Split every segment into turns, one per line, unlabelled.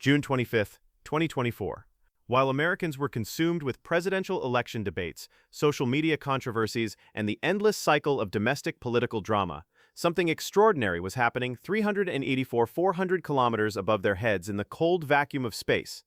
June 25, 2024. While Americans were consumed with presidential election debates, social media controversies, and the endless cycle of domestic political drama, something extraordinary was happening 400 kilometers above their heads in the cold vacuum of space.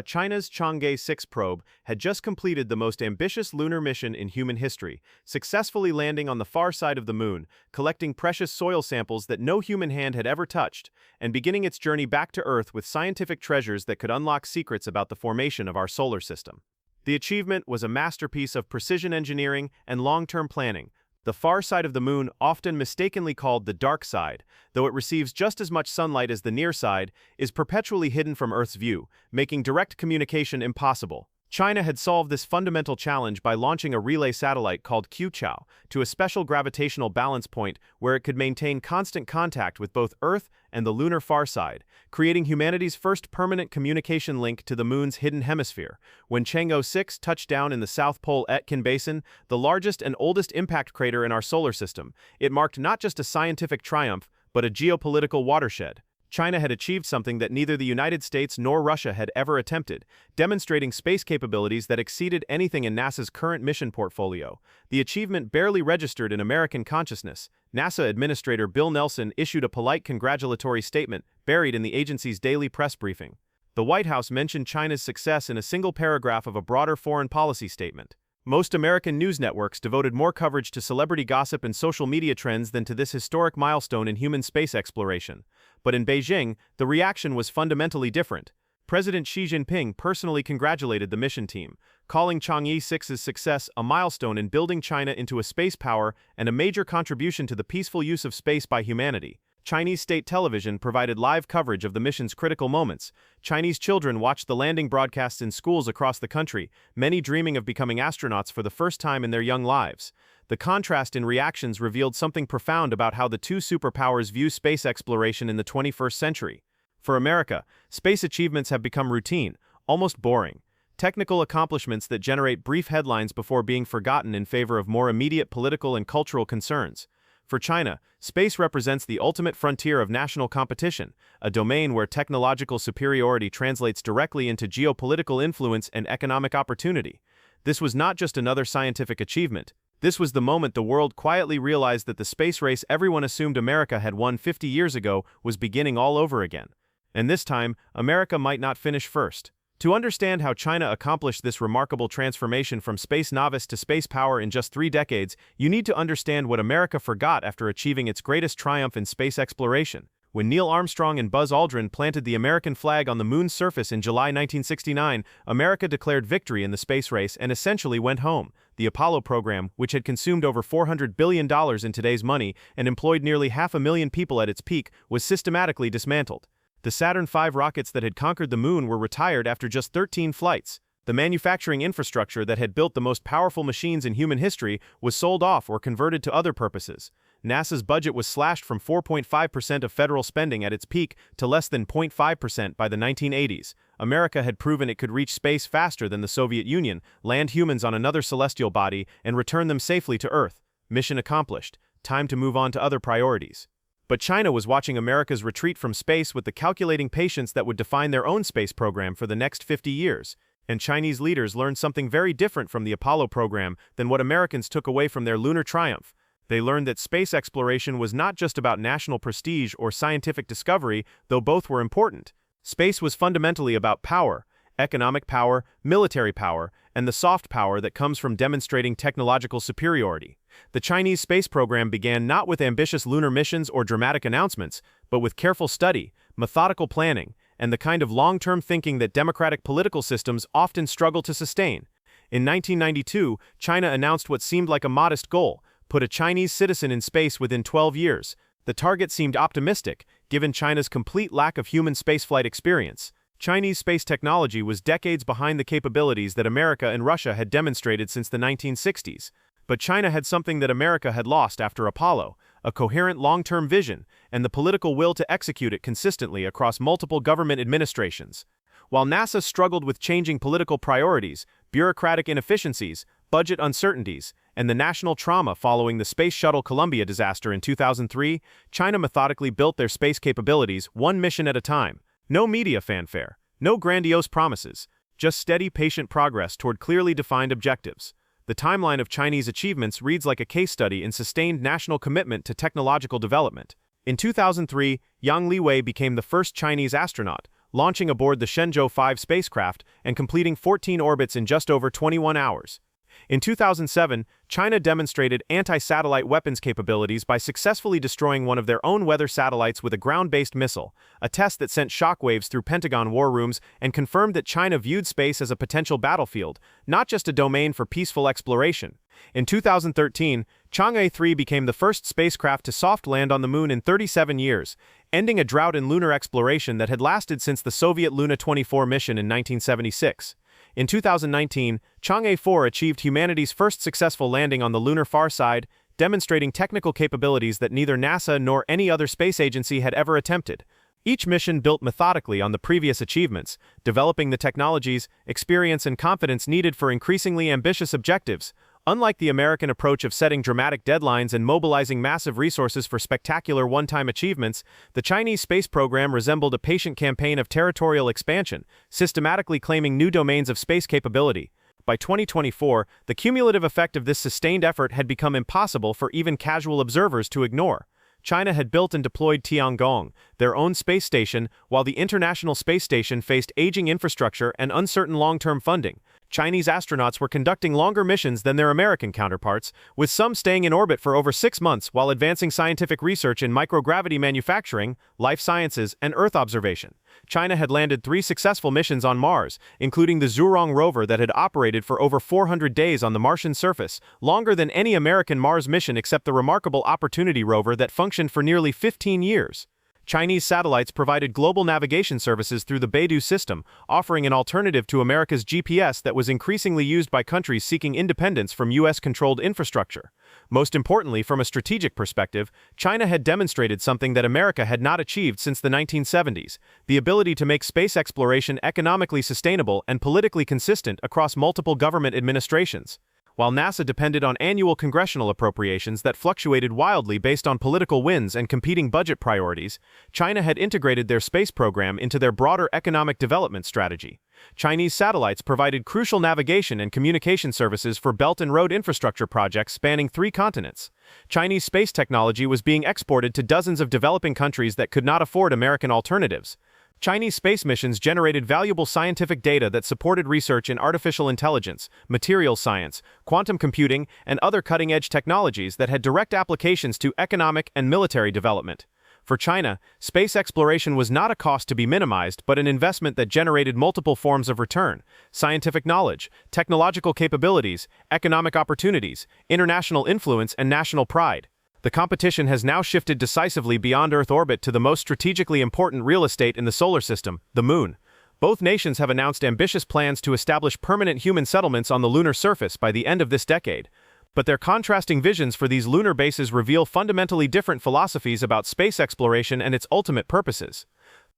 China's Chang'e 6 probe had just completed the most ambitious lunar mission in human history, successfully landing on the far side of the moon, collecting precious soil samples that no human hand had ever touched, and beginning its journey back to Earth with scientific treasures that could unlock secrets about the formation of our solar system. The achievement was a masterpiece of precision engineering and long-term planning. The far side of the moon, often mistakenly called the dark side, though it receives just as much sunlight as the near side, is perpetually hidden from Earth's view, making direct communication impossible. China had solved this fundamental challenge by launching a relay satellite called Qiuqiao to a special gravitational balance point where it could maintain constant contact with both Earth and the lunar far side, creating humanity's first permanent communication link to the moon's hidden hemisphere. When Chang'e 6 touched down in the South Pole Aitken Basin, the largest and oldest impact crater in our solar system, it marked not just a scientific triumph, but a geopolitical watershed. China had achieved something that neither the United States nor Russia had ever attempted, demonstrating space capabilities that exceeded anything in NASA's current mission portfolio. The achievement barely registered in American consciousness. NASA Administrator Bill Nelson issued a polite congratulatory statement buried in the agency's daily press briefing. The White House mentioned China's success in a single paragraph of a broader foreign policy statement. Most American news networks devoted more coverage to celebrity gossip and social media trends than to this historic milestone in human space exploration. But in Beijing, the reaction was fundamentally different. President Xi Jinping personally congratulated the mission team, calling Chang'e 6's success a milestone in building China into a space power and a major contribution to the peaceful use of space by humanity. Chinese state television provided live coverage of the mission's critical moments. Chinese children watched the landing broadcasts in schools across the country, many dreaming of becoming astronauts for the first time in their young lives. The contrast in reactions revealed something profound about how the two superpowers view space exploration in the 21st century. For America, space achievements have become routine, almost boring. Technical accomplishments that generate brief headlines before being forgotten in favor of more immediate political and cultural concerns. For China, space represents the ultimate frontier of national competition, a domain where technological superiority translates directly into geopolitical influence and economic opportunity. This was not just another scientific achievement. This was the moment the world quietly realized that the space race everyone assumed America had won 50 years ago was beginning all over again. And this time, America might not finish first. To understand how China accomplished this remarkable transformation from space novice to space power in just 3 decades, you need to understand what America forgot after achieving its greatest triumph in space exploration. When Neil Armstrong and Buzz Aldrin planted the American flag on the moon's surface in July 1969, America declared victory in the space race and essentially went home. The Apollo program, which had consumed over $400 billion in today's money and employed nearly 500,000 people at its peak, was systematically dismantled. The Saturn V rockets that had conquered the moon were retired after just 13 flights. The manufacturing infrastructure that had built the most powerful machines in human history was sold off or converted to other purposes. NASA's budget was slashed from 4.5% of federal spending at its peak to less than 0.5% by the 1980s. America had proven it could reach space faster than the Soviet Union, land humans on another celestial body, and return them safely to Earth. Mission accomplished. Time to move on to other priorities. But China was watching America's retreat from space with the calculating patience that would define their own space program for the next 50 years. And Chinese leaders learned something very different from the Apollo program than what Americans took away from their lunar triumph. They learned that space exploration was not just about national prestige or scientific discovery, though both were important. Space was fundamentally about power, economic power, military power, and the soft power that comes from demonstrating technological superiority. The Chinese space program began not with ambitious lunar missions or dramatic announcements, but with careful study, methodical planning, and the kind of long-term thinking that democratic political systems often struggle to sustain. In 1992, China announced what seemed like a modest goal: put a Chinese citizen in space within 12 years. The target seemed optimistic, given China's complete lack of human spaceflight experience. Chinese space technology was decades behind the capabilities that America and Russia had demonstrated since the 1960s. But China had something that America had lost after Apollo: a coherent long-term vision and the political will to execute it consistently across multiple government administrations. While NASA struggled with changing political priorities, bureaucratic inefficiencies, budget uncertainties, and the national trauma following the Space Shuttle Columbia disaster in 2003, China methodically built their space capabilities one mission at a time. No media fanfare, no grandiose promises, just steady, patient progress toward clearly defined objectives. The timeline of Chinese achievements reads like a case study in sustained national commitment to technological development. In 2003, Yang Liwei became the first Chinese astronaut, launching aboard the Shenzhou 5 spacecraft and completing 14 orbits in just over 21 hours. In 2007, China demonstrated anti-satellite weapons capabilities by successfully destroying one of their own weather satellites with a ground-based missile, a test that sent shockwaves through Pentagon war rooms and confirmed that China viewed space as a potential battlefield, not just a domain for peaceful exploration. In 2013, Chang'e 3 became the first spacecraft to soft land on the Moon in 37 years, ending a drought in lunar exploration that had lasted since the Soviet Luna 24 mission in 1976. In 2019, Chang'e 4 achieved humanity's first successful landing on the lunar far side, demonstrating technical capabilities that neither NASA nor any other space agency had ever attempted. Each mission built methodically on the previous achievements, developing the technologies, experience, and confidence needed for increasingly ambitious objectives. Unlike the American approach of setting dramatic deadlines and mobilizing massive resources for spectacular one-time achievements, the Chinese space program resembled a patient campaign of territorial expansion, systematically claiming new domains of space capability. By 2024, the cumulative effect of this sustained effort had become impossible for even casual observers to ignore. China had built and deployed Tiangong, their own space station, while the International Space Station faced aging infrastructure and uncertain long-term funding. Chinese astronauts were conducting longer missions than their American counterparts, with some staying in orbit for over 6 months while advancing scientific research in microgravity manufacturing, life sciences, and Earth observation. China had landed 3 successful missions on Mars, including the Zhurong rover that had operated for over 400 days on the Martian surface, longer than any American Mars mission except the remarkable Opportunity rover that functioned for nearly 15 years. Chinese satellites provided global navigation services through the Beidou system, offering an alternative to America's GPS that was increasingly used by countries seeking independence from US-controlled infrastructure. Most importantly, from a strategic perspective, China had demonstrated something that America had not achieved since the 1970s: the ability to make space exploration economically sustainable and politically consistent across multiple government administrations. While NASA depended on annual congressional appropriations that fluctuated wildly based on political winds and competing budget priorities, China had integrated their space program into their broader economic development strategy. Chinese satellites provided crucial navigation and communication services for Belt and Road infrastructure projects spanning 3 continents. Chinese space technology was being exported to dozens of developing countries that could not afford American alternatives. Chinese space missions generated valuable scientific data that supported research in artificial intelligence, materials science, quantum computing, and other cutting-edge technologies that had direct applications to economic and military development. For China, space exploration was not a cost to be minimized, but an investment that generated multiple forms of return: scientific knowledge, technological capabilities, economic opportunities, international influence, and national pride. The competition has now shifted decisively beyond Earth orbit to the most strategically important real estate in the solar system, the Moon. Both nations have announced ambitious plans to establish permanent human settlements on the lunar surface by the end of this decade. But their contrasting visions for these lunar bases reveal fundamentally different philosophies about space exploration and its ultimate purposes.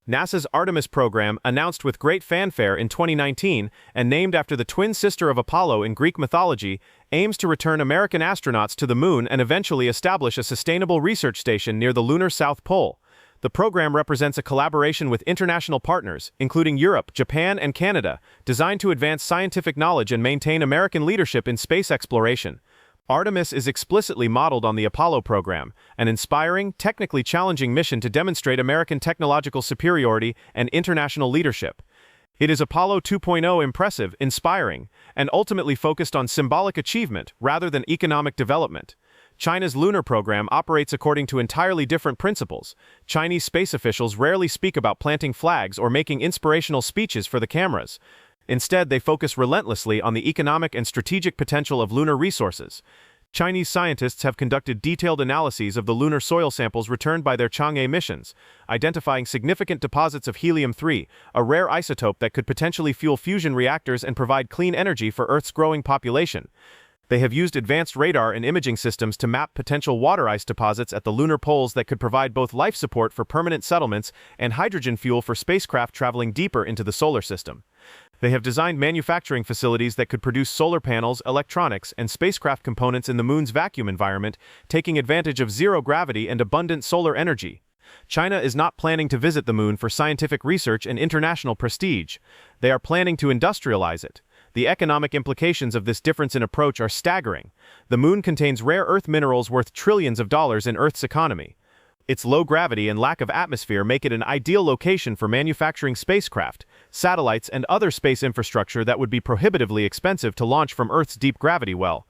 NASA's Artemis program, announced with great fanfare in 2019 and named after the twin sister of Apollo in Greek mythology, aims to return American astronauts to the Moon and eventually establish a sustainable research station near the lunar South Pole. The program represents a collaboration with international partners, including Europe, Japan, and Canada, designed to advance scientific knowledge and maintain American leadership in space exploration. Artemis is explicitly modeled on the Apollo program, an inspiring, technically challenging mission to demonstrate American technological superiority and international leadership. It is Apollo 2.0 impressive, inspiring, and ultimately focused on symbolic achievement rather than economic development. China's lunar program operates according to entirely different principles. Chinese space officials rarely speak about planting flags or making inspirational speeches for the cameras. Instead, they focus relentlessly on the economic and strategic potential of lunar resources. Chinese scientists have conducted detailed analyses of the lunar soil samples returned by their Chang'e missions, identifying significant deposits of helium-3, a rare isotope that could potentially fuel fusion reactors and provide clean energy for Earth's growing population. They have used advanced radar and imaging systems to map potential water ice deposits at the lunar poles that could provide both life support for permanent settlements and hydrogen fuel for spacecraft traveling deeper into the solar system. They have designed manufacturing facilities that could produce solar panels, electronics, and spacecraft components in the Moon's vacuum environment, taking advantage of zero gravity and abundant solar energy. China is not planning to visit the moon for scientific research and international prestige. They are planning to industrialize it. The economic implications of this difference in approach are staggering. The moon contains rare earth minerals worth trillions of dollars in Earth's economy. Its low gravity and lack of atmosphere make it an ideal location for manufacturing spacecraft, satellites, and other space infrastructure that would be prohibitively expensive to launch from Earth's deep gravity well.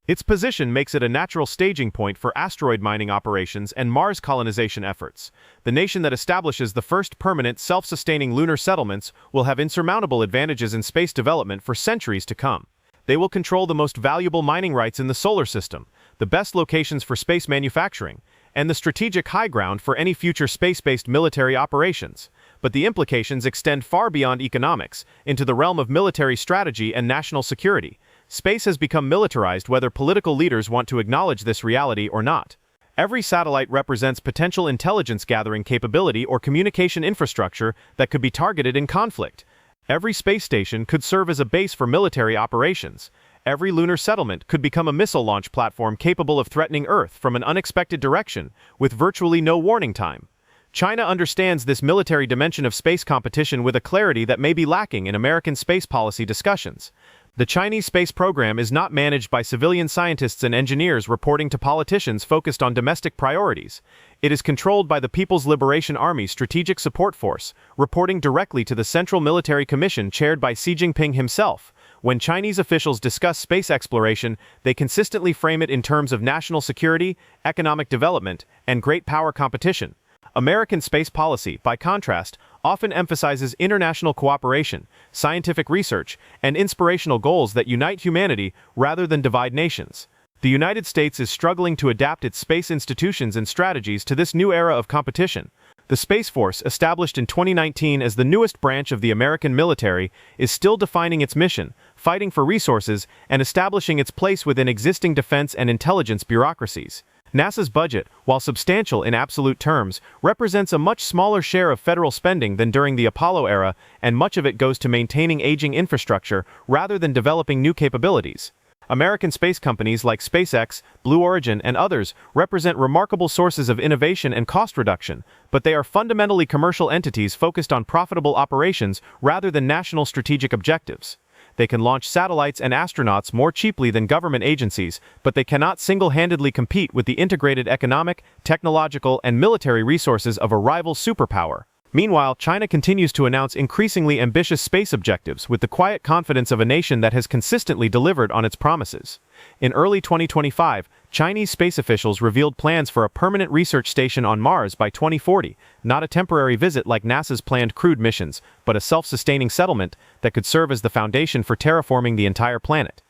Its position makes it a natural staging point for asteroid mining operations and Mars colonization efforts. The nation that establishes the first permanent, self-sustaining lunar settlements will have insurmountable advantages in space development for centuries to come. They will control the most valuable mining rights in the solar system, the best locations for space manufacturing, and the strategic high ground for any future space-based military operations. But the implications extend far beyond economics, into the realm of military strategy and national security. Space has become militarized whether political leaders want to acknowledge this reality or not. Every satellite represents potential intelligence gathering capability or communication infrastructure that could be targeted in conflict. Every space station could serve as a base for military operations. Every lunar settlement could become a missile launch platform capable of threatening Earth from an unexpected direction, with virtually no warning time. China understands this military dimension of space competition with a clarity that may be lacking in American space policy discussions. The Chinese space program is not managed by civilian scientists and engineers reporting to politicians focused on domestic priorities. It is controlled by the People's Liberation Army Strategic Support Force, reporting directly to the Central Military Commission chaired by Xi Jinping himself. When Chinese officials discuss space exploration, they consistently frame it in terms of national security, economic development, and great power competition. American space policy, by contrast, often emphasizes international cooperation, scientific research, and inspirational goals that unite humanity rather than divide nations. The United States is struggling to adapt its space institutions and strategies to this new era of competition. The Space Force, established in 2019 as the newest branch of the American military, is still defining its mission, fighting for resources, and establishing its place within existing defense and intelligence bureaucracies. NASA's budget, while substantial in absolute terms, represents a much smaller share of federal spending than during the Apollo era, and much of it goes to maintaining aging infrastructure rather than developing new capabilities. American space companies like SpaceX, Blue Origin, and others represent remarkable sources of innovation and cost reduction, but they are fundamentally commercial entities focused on profitable operations rather than national strategic objectives. They can launch satellites and astronauts more cheaply than government agencies, but they cannot single-handedly compete with the integrated economic, technological, and military resources of a rival superpower. Meanwhile, China continues to announce increasingly ambitious space objectives with the quiet confidence of a nation that has consistently delivered on its promises. In early 2025, Chinese space officials revealed plans for a permanent research station on Mars by 2040, not a temporary visit like NASA's planned crewed missions, but a self-sustaining settlement that could serve as the foundation for terraforming the entire planet.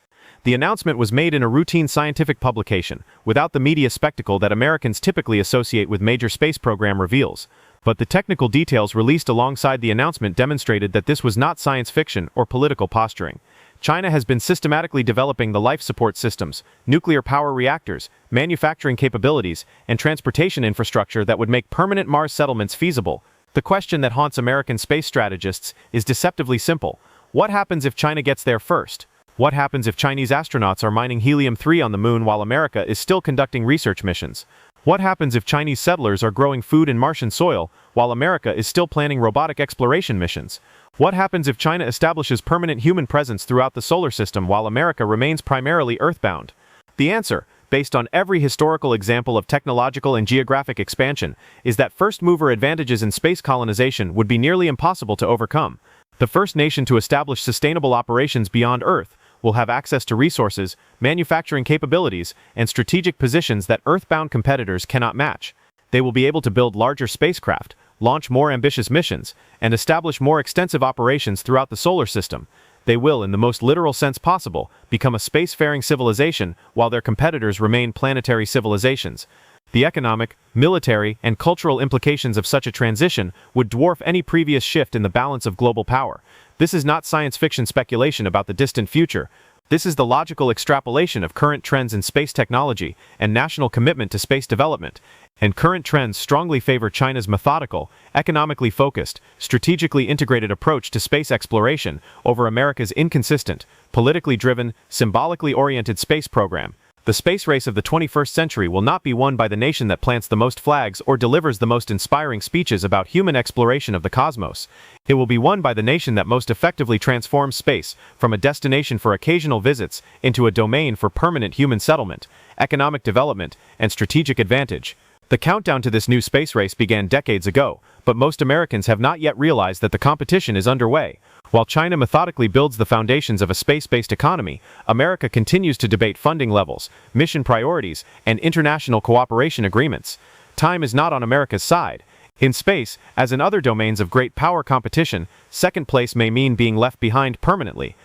The announcement was made in a routine scientific publication, without the media spectacle that Americans typically associate with major space program reveals. But the technical details released alongside the announcement demonstrated that this was not science fiction or political posturing. China has been systematically developing the life support systems, nuclear power reactors, manufacturing capabilities, and transportation infrastructure that would make permanent Mars settlements feasible. The question that haunts American space strategists is deceptively simple. What happens if China gets there first? What happens if Chinese astronauts are mining helium-3 on the moon while America is still conducting research missions? What happens if Chinese settlers are growing food in Martian soil, while America is still planning robotic exploration missions? What happens if China establishes permanent human presence throughout the solar system while America remains primarily earthbound? The answer, based on every historical example of technological and geographic expansion, is that first-mover advantages in space colonization would be nearly impossible to overcome. The first nation to establish sustainable operations beyond Earth will have access to resources, manufacturing capabilities, and strategic positions that earthbound competitors cannot match. They will be able to build larger spacecraft, launch more ambitious missions, and establish more extensive operations throughout the solar system. They will, in the most literal sense possible, become a spacefaring civilization while their competitors remain planetary civilizations. The economic, military, and cultural implications of such a transition would dwarf any previous shift in the balance of global power. This is not science fiction speculation about the distant future. This is the logical extrapolation of current trends in space technology and national commitment to space development. And current trends strongly favor China's methodical, economically focused, strategically integrated approach to space exploration over America's inconsistent, politically driven, symbolically oriented space program. The space race of the 21st century will not be won by the nation that plants the most flags or delivers the most inspiring speeches about human exploration of the cosmos. It will be won by the nation that most effectively transforms space from a destination for occasional visits into a domain for permanent human settlement, economic development, and strategic advantage. The countdown to this new space race began decades ago, but most Americans have not yet realized that the competition is underway. While China methodically builds the foundations of a space-based economy, America continues to debate funding levels, mission priorities, and international cooperation agreements. Time is not on America's side. In space, as in other domains of great power competition, second place may mean being left behind permanently,